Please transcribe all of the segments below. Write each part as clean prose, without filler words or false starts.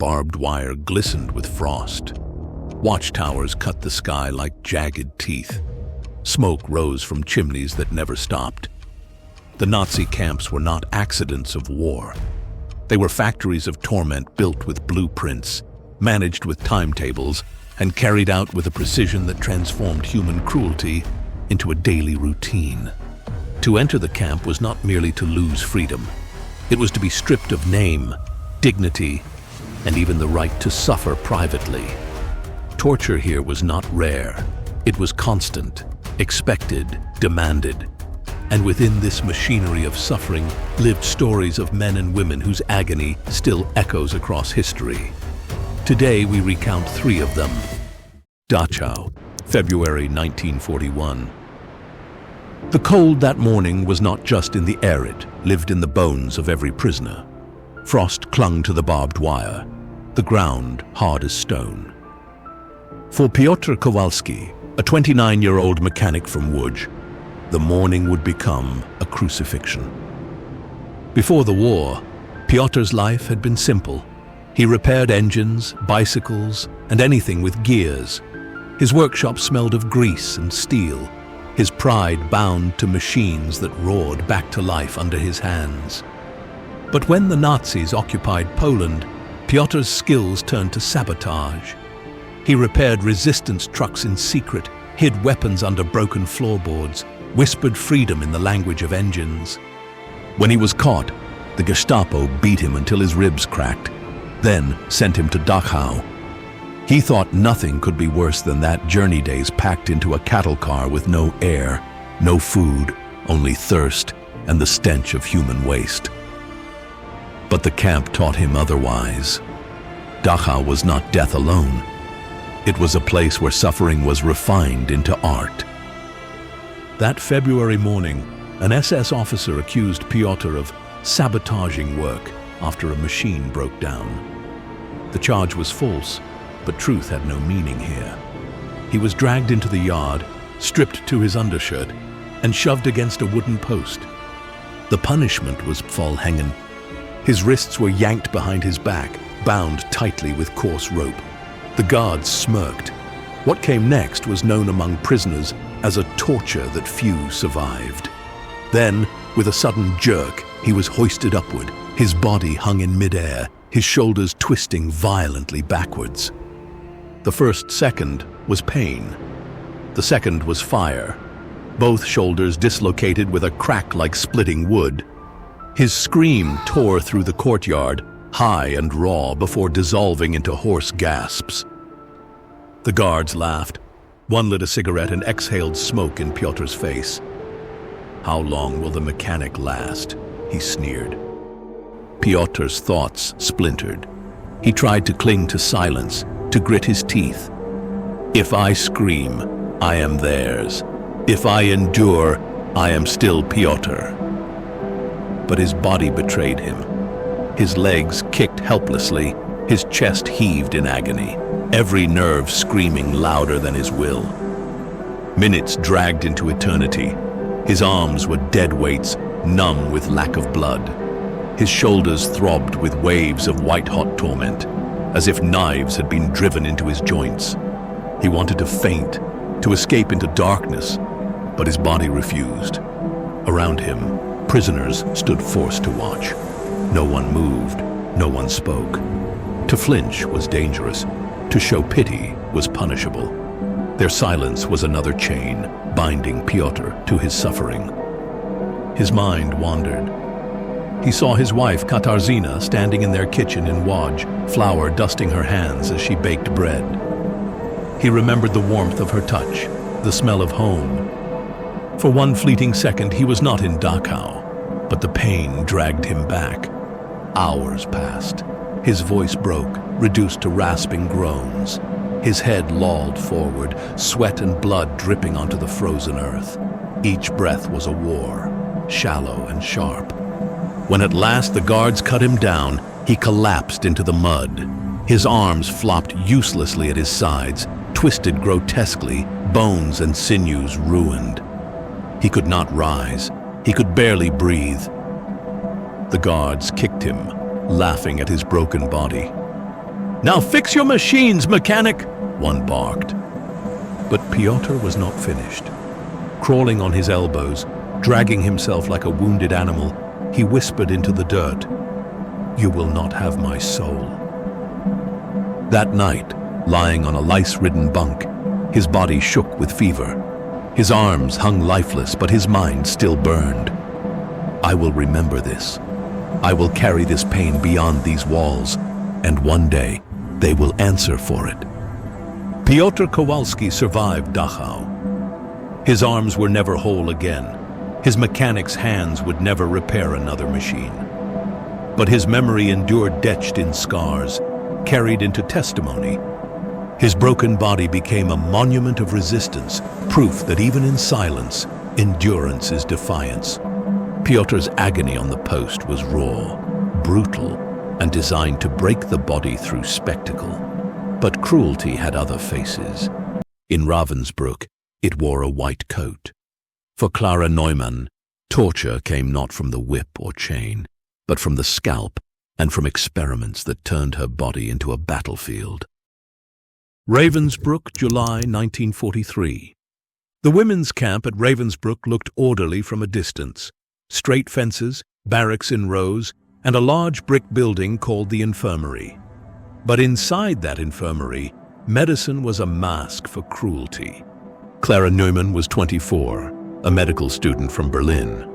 barbed wire glistened with frost. Watchtowers cut the sky like jagged teeth. Smoke rose from chimneys that never stopped. The Nazi camps were not accidents of war. They were factories of torment built with blueprints, managed with timetables, and carried out with a precision that transformed human cruelty into a daily routine. To enter the camp was not merely to lose freedom. It was to be stripped of name, dignity, and even the right to suffer privately. Torture here was not rare. It was constant, expected, demanded. And within this machinery of suffering lived stories of men and women whose agony still echoes across history. Today we recount 3 of them. Dachau, February 1941. The cold that morning was not just in the air, it lived in the bones of every prisoner. Frost clung to the barbed wire, the ground hard as stone. For Piotr Kowalski, a 29-year-old mechanic from Łódź, the morning would become a crucifixion. Before the war, Piotr's life had been simple. He repaired engines, bicycles, and anything with gears. His workshop smelled of grease and steel, his pride bound to machines that roared back to life under his hands. But when the Nazis occupied Poland, Piotr's skills turned to sabotage. He repaired resistance trucks in secret, hid weapons under broken floorboards, whispered freedom in the language of engines. When he was caught, the Gestapo beat him until his ribs cracked, then sent him to Dachau. He thought nothing could be worse than that journey days packed into a cattle car with no air, no food, only thirst and the stench of human waste. But the camp taught him otherwise. Dachau was not death alone. It was a place where suffering was refined into art. That February morning, an SS officer accused Piotr of sabotaging work after a machine broke down. The charge was false, but truth had no meaning here. He was dragged into the yard, stripped to his undershirt, and shoved against a wooden post. The punishment was vollhängen. His wrists were yanked behind his back, bound tightly with coarse rope. The guards smirked. What came next was known among prisoners as a torture that few survived. Then, with a sudden jerk, he was hoisted upward. His body hung in midair, his shoulders twisting violently backwards. The first second was pain. The second was fire. Both shoulders dislocated with a crack like splitting wood. His scream tore through the courtyard, high and raw, before dissolving into hoarse gasps. The guards laughed. One lit a cigarette and exhaled smoke in Piotr's face. "How long will the mechanic last?" he sneered. Piotr's thoughts splintered. He tried to cling to silence, to grit his teeth. If I scream, I am theirs. If I endure, I am still Piotr. But his body betrayed him. His legs kicked helplessly, his chest heaved in agony, every nerve screaming louder than his will. Minutes dragged into eternity. His arms were dead weights, numb with lack of blood. His shoulders throbbed with waves of white-hot torment, as if knives had been driven into his joints. He wanted to faint, to escape into darkness, but his body refused. Around him, prisoners stood forced to watch. No one moved, no one spoke. To flinch was dangerous. To show pity was punishable. Their silence was another chain, binding Piotr to his suffering. His mind wandered. He saw his wife Katarzyna standing in their kitchen in Łódź, flour dusting her hands as she baked bread. He remembered the warmth of her touch, the smell of home. For one fleeting second he was not in Dachau, but the pain dragged him back. Hours passed. His voice broke, reduced to rasping groans. His head lolled forward, sweat and blood dripping onto the frozen earth. Each breath was a war, shallow and sharp. When at last the guards cut him down, he collapsed into the mud. His arms flopped uselessly at his sides, twisted grotesquely, bones and sinews ruined. He could not rise. He could barely breathe. The guards kicked him, laughing at his broken body. "Now fix your machines, mechanic," one barked. But Pyotr was not finished. Crawling on his elbows, dragging himself like a wounded animal, he whispered into the dirt, "You will not have my soul." That night, lying on a lice-ridden bunk, his body shook with fever. His arms hung lifeless, but his mind still burned. "I will remember this. I will carry this pain beyond these walls, and one day they will answer for it." Pyotr Kowalski survived Dachau. His arms were never whole again. His mechanic's hands would never repair another machine. But his memory endured, etched in scars, carried into testimony. His broken body became a monument of resistance, proof that even in silence, endurance is defiance. Pyotr's agony on the post was raw, brutal, and designed to break the body through spectacle. But cruelty had other faces. In Ravensbrück, it wore a white coat. For Clara Neumann, torture came not from the whip or chain, but from the scalp and from experiments that turned her body into a battlefield. Ravensbrück, July 1943. The women's camp at Ravensbrück looked orderly from a distance. Straight fences, barracks in rows, and a large brick building called the infirmary. But inside that infirmary, medicine was a mask for cruelty. Clara Neumann was 24, a medical student from Berlin.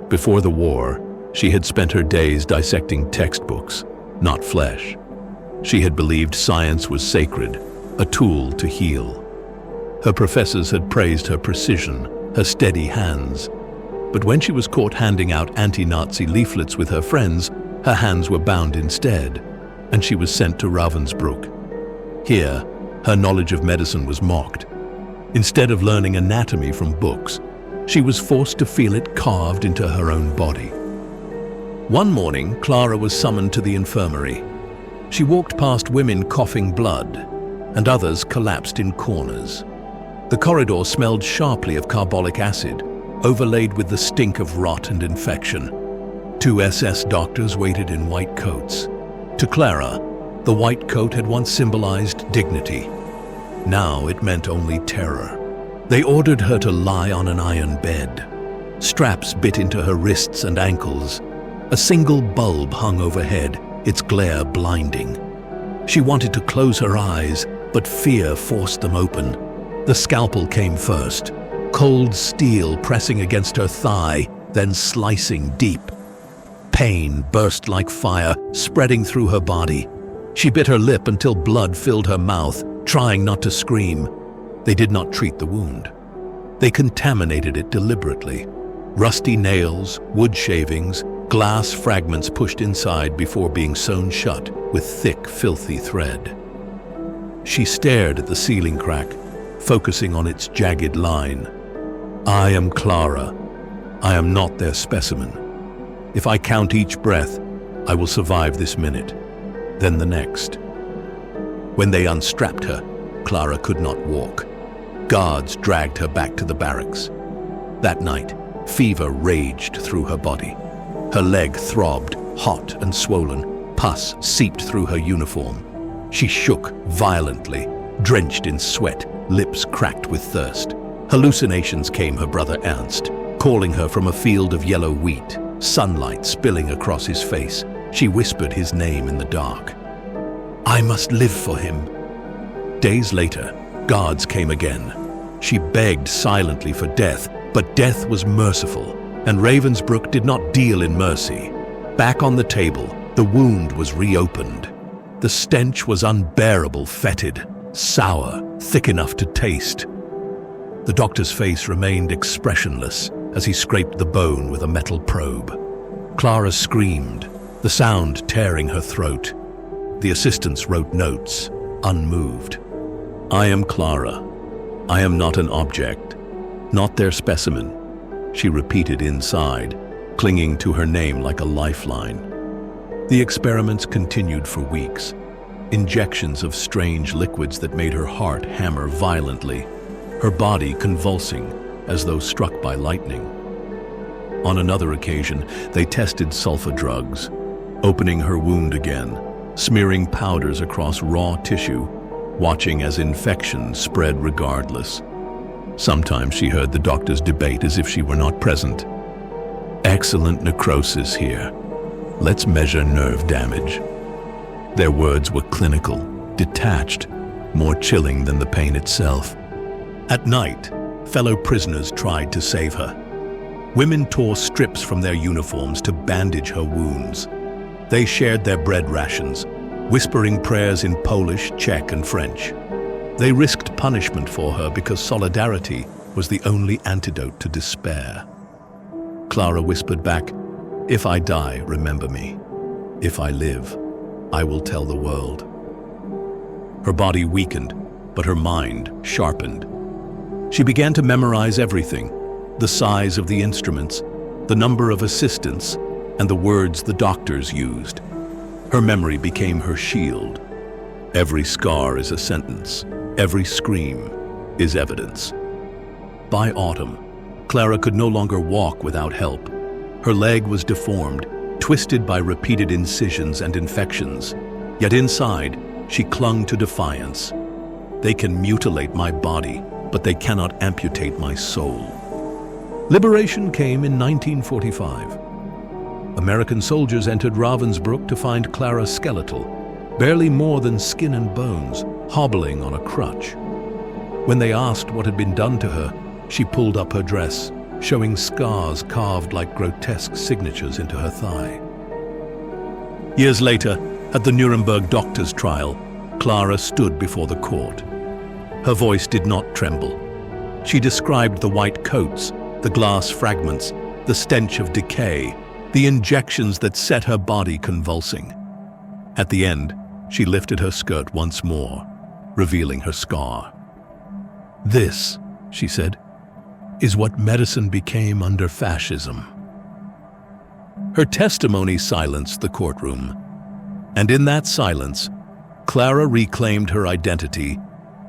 Before the war, she had spent her days dissecting textbooks, not flesh. She had believed science was sacred, a tool to heal. Her professors had praised her precision, her steady hands. But when she was caught handing out anti-Nazi leaflets with her friends, her hands were bound instead, and she was sent to Ravensbrück. Here, her knowledge of medicine was mocked. Instead of learning anatomy from books, she was forced to feel it carved into her own body. One morning, Clara was summoned to the infirmary. She walked past women coughing blood, and others collapsed in corners. The corridor smelled sharply of carbolic acid, overlaid with the stink of rot and infection. 2 SS doctors waited in white coats. To Clara, the white coat had once symbolized dignity. Now it meant only terror. They ordered her to lie on an iron bed. Straps bit into her wrists and ankles. A single bulb hung overhead, its glare blinding. She wanted to close her eyes, but fear forced them open. The scalpel came first, cold steel pressing against her thigh, then slicing deep. Pain burst like fire, spreading through her body. She bit her lip until blood filled her mouth, trying not to scream. They did not treat the wound. They contaminated it deliberately. Rusty nails, wood shavings, glass fragments pushed inside before being sewn shut with thick, filthy thread. She stared at the ceiling crack, focusing on its jagged line. "I am Clara. I am not their specimen. If I count each breath, I will survive this minute, then the next." When they unstrapped her, Clara could not walk. Guards dragged her back to the barracks. That night, fever raged through her body. Her leg throbbed, hot and swollen. Pus seeped through her uniform. She shook violently, drenched in sweat, lips cracked with thirst. Hallucinations came, her brother Ernst, calling her from a field of yellow wheat, sunlight spilling across his face. She whispered his name in the dark. "I must live for him." Days later, guards came again. She begged silently for death, but death was merciful, and Ravensbrück did not deal in mercy. Back on the table, the wound was reopened. The stench was unbearable, fetid, sour, thick enough to taste. The doctor's face remained expressionless as he scraped the bone with a metal probe. Clara screamed, the sound tearing her throat. The assistants wrote notes, unmoved. "I am Clara. I am not an object, not their specimen," she repeated inside, clinging to her name like a lifeline. The experiments continued for weeks. Injections of strange liquids that made her heart hammer violently, her body convulsing as though struck by lightning. On another occasion, they tested sulfa drugs, opening her wound again. smearing powders across raw tissue, watching as infection spread regardless. Sometimes she heard the doctors debate as if she were not present. Excellent necrosis here. Let's measure nerve damage. Their words were clinical, detached, more chilling than the pain itself. At night, fellow prisoners tried to save her. Women tore strips from their uniforms to bandage her wounds. They shared their bread rations, whispering prayers in Polish, Czech, and French. They risked punishment for her because solidarity was the only antidote to despair. Clara whispered back, "If I die, remember me. If I live, I will tell the world." Her body weakened, but her mind sharpened. She began to memorize everything: the size of the instruments, the number of assistants, and the words the doctors used. Her memory became her shield. Every scar is a sentence. Every scream is evidence. By autumn, Clara could no longer walk without help. Her leg was deformed, twisted by repeated incisions and infections. Yet inside, she clung to defiance. They can mutilate my body, but they cannot amputate my soul. Liberation came in 1945. American soldiers entered Ravensbrück to find Clara skeletal, barely more than skin and bones, hobbling on a crutch. When they asked what had been done to her, she pulled up her dress, showing scars carved like grotesque signatures into her thigh. Years later, at the Nuremberg doctor's trial, Clara stood before the court. Her voice did not tremble. She described the white coats, the glass fragments, the stench of decay, the injections that set her body convulsing. At the end, she lifted her skirt once more, revealing her scar. "This," she said, "is what medicine became under fascism." Her testimony silenced the courtroom. And in that silence, Clara reclaimed her identity,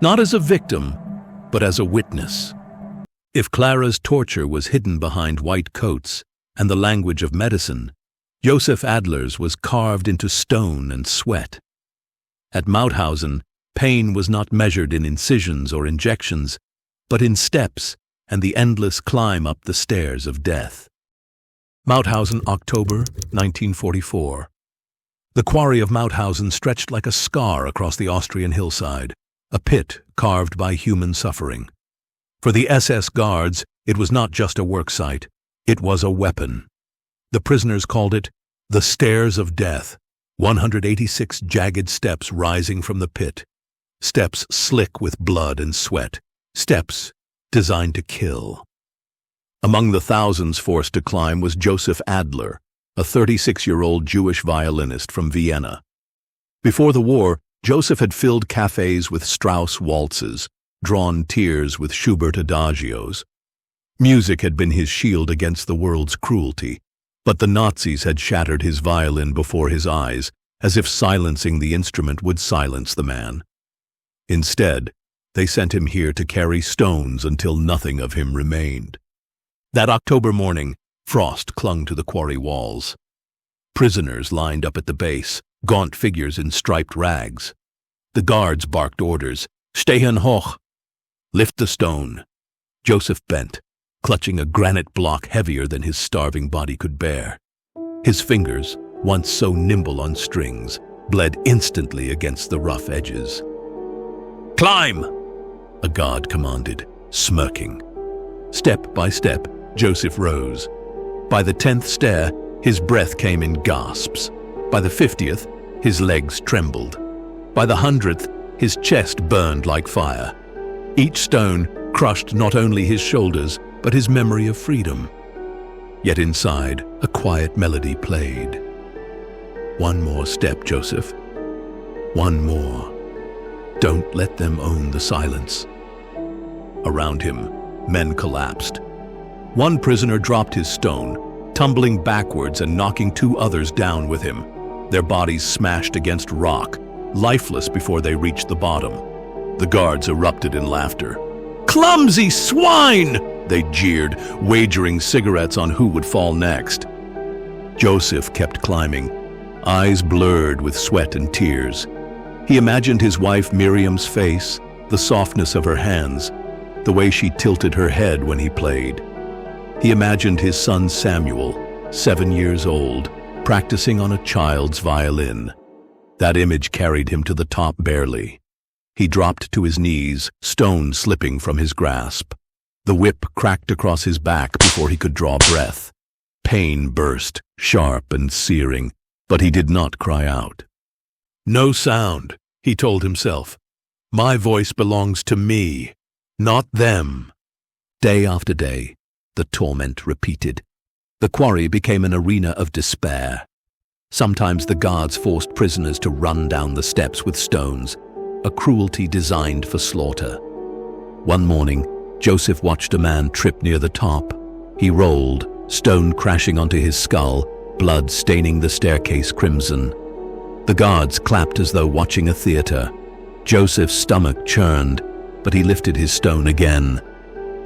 not as a victim, but as a witness. If Clara's torture was hidden behind white coats and the language of medicine, Joseph Adler's was carved into stone and sweat. At Mauthausen, pain was not measured in incisions or injections, but in steps and the endless climb up the stairs of death. Mauthausen, October 1944. The quarry of Mauthausen stretched like a scar across the Austrian hillside, a pit carved by human suffering. For the SS guards, it was not just a worksite, it was a weapon. The prisoners called it the Stairs of Death, 186 jagged steps rising from the pit, steps slick with blood and sweat, steps designed to kill. Among the thousands forced to climb was Joseph Adler, a 36-year-old Jewish violinist from Vienna. Before the war, Joseph had filled cafes with Strauss waltzes, drawn tears with Schubert adagios. Music had been his shield against the world's cruelty, but the Nazis had shattered his violin before his eyes, as if silencing the instrument would silence the man. Instead, they sent him here to carry stones until nothing of him remained. That October morning, frost clung to the quarry walls. Prisoners lined up at the base, gaunt figures in striped rags. The guards barked orders, "Stehen hoch!" "Lift the stone." Joseph bent, clutching a granite block heavier than his starving body could bear. His fingers, once so nimble on strings, bled instantly against the rough edges. "Climb!" a guard commanded, smirking. Step by step, Joseph rose. By the 10th stair, his breath came in gasps. By the 50th, his legs trembled. By the 100th, his chest burned like fire. Each stone crushed not only his shoulders, but his memory of freedom. Yet inside, a quiet melody played. "One more step, Joseph. One more. Don't let them own the silence." Around him, men collapsed. One prisoner dropped his stone, tumbling backwards and knocking two others down with him. Their bodies smashed against rock, lifeless before they reached the bottom. The guards erupted in laughter. "Clumsy swine!" they jeered, wagering cigarettes on who would fall next. Joseph kept climbing, eyes blurred with sweat and tears. He imagined his wife Miriam's face, the softness of her hands, the way she tilted her head when he played. He imagined his son Samuel, 7 years old, practicing on a child's violin. That image carried him to the top barely. He dropped to his knees, stone slipping from his grasp. The whip cracked across his back before he could draw breath. Pain burst, sharp and searing, but he did not cry out. "No sound," he told himself. "My voice belongs to me, not them." Day after day, the torment repeated. The quarry became an arena of despair. Sometimes the guards forced prisoners to run down the steps with stones, a cruelty designed for slaughter. One morning, Joseph watched a man trip near the top. He rolled, stone crashing onto his skull, blood staining the staircase crimson. The guards clapped as though watching a theater. Joseph's stomach churned, but he lifted his stone again.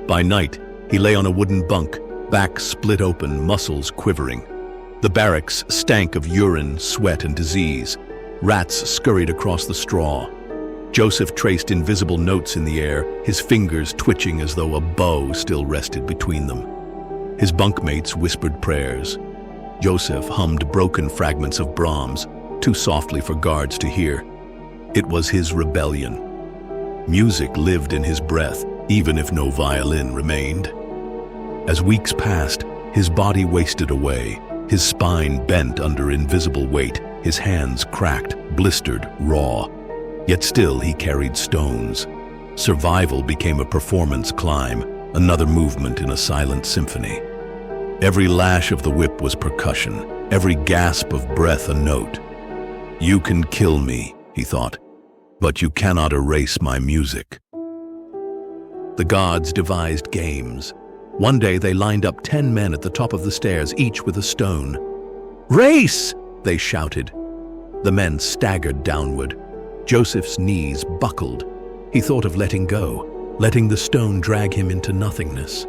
By night, he lay on a wooden bunk, back split open, muscles quivering. The barracks stank of urine, sweat, and disease. Rats scurried across the straw. Joseph traced invisible notes in the air, his fingers twitching as though a bow still rested between them. His bunkmates whispered prayers. Joseph hummed broken fragments of Brahms, too softly for guards to hear. It was his rebellion. Music lived in his breath, even if no violin remained. As weeks passed, his body wasted away, his spine bent under invisible weight, his hands cracked, blistered, raw. Yet still he carried stones. Survival became a performance climb, another movement in a silent symphony. Every lash of the whip was percussion, every gasp of breath a note. "You can kill me," he thought, "but you cannot erase my music." The guards devised games. One day they lined up 10 men at the top of the stairs, each with a stone. "Race!" they shouted. The men staggered downward. Joseph's knees buckled. He thought of letting go, letting the stone drag him into nothingness.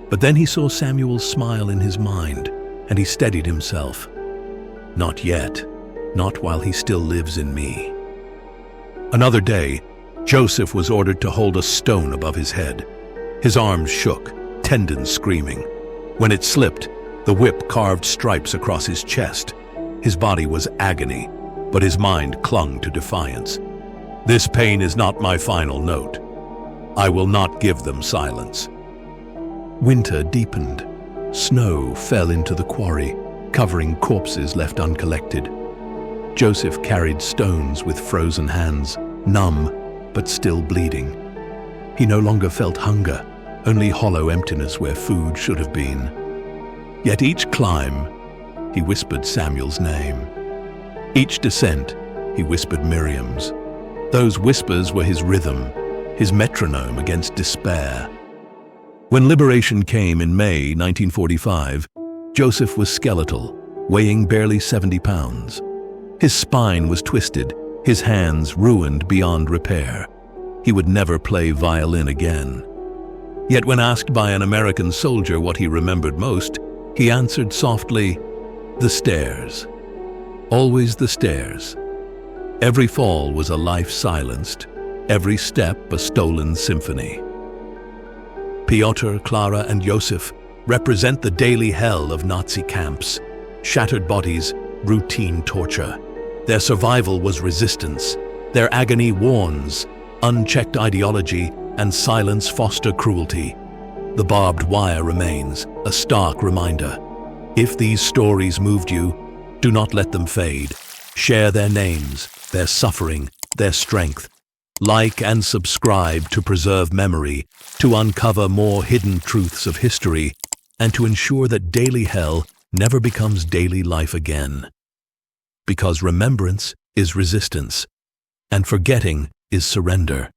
But then he saw Samuel's smile in his mind, and he steadied himself. "Not yet, not while he still lives in me." Another day, Joseph was ordered to hold a stone above his head. His arms shook, tendons screaming. When it slipped, the whip carved stripes across his chest. His body was agony, but his mind clung to defiance. "This pain is not my final note. I will not give them silence." Winter deepened. Snow fell into the quarry, covering corpses left uncollected. Joseph carried stones with frozen hands, numb but still bleeding. He no longer felt hunger, only hollow emptiness where food should have been. Yet each climb, he whispered Samuel's name. Each descent, he whispered Miriam's. Those whispers were his rhythm, his metronome against despair. When liberation came in May 1945, Joseph was skeletal, weighing barely 70 pounds. His spine was twisted, his hands ruined beyond repair. He would never play violin again. Yet when asked by an American soldier what he remembered most, he answered softly, "The stairs. Always the stairs." Every fall was a life silenced, every step a stolen symphony. Piotr, Clara, and Joseph represent the daily hell of Nazi camps. Shattered bodies, routine torture. Their survival was resistance. Their agony warns. Unchecked ideology and silence foster cruelty. The barbed wire remains, a stark reminder. If these stories moved you, do not let them fade. Share their names, their suffering, their strength. Like and subscribe to preserve memory, to uncover more hidden truths of history, and to ensure that daily hell never becomes daily life again. Because remembrance is resistance, and forgetting is surrender.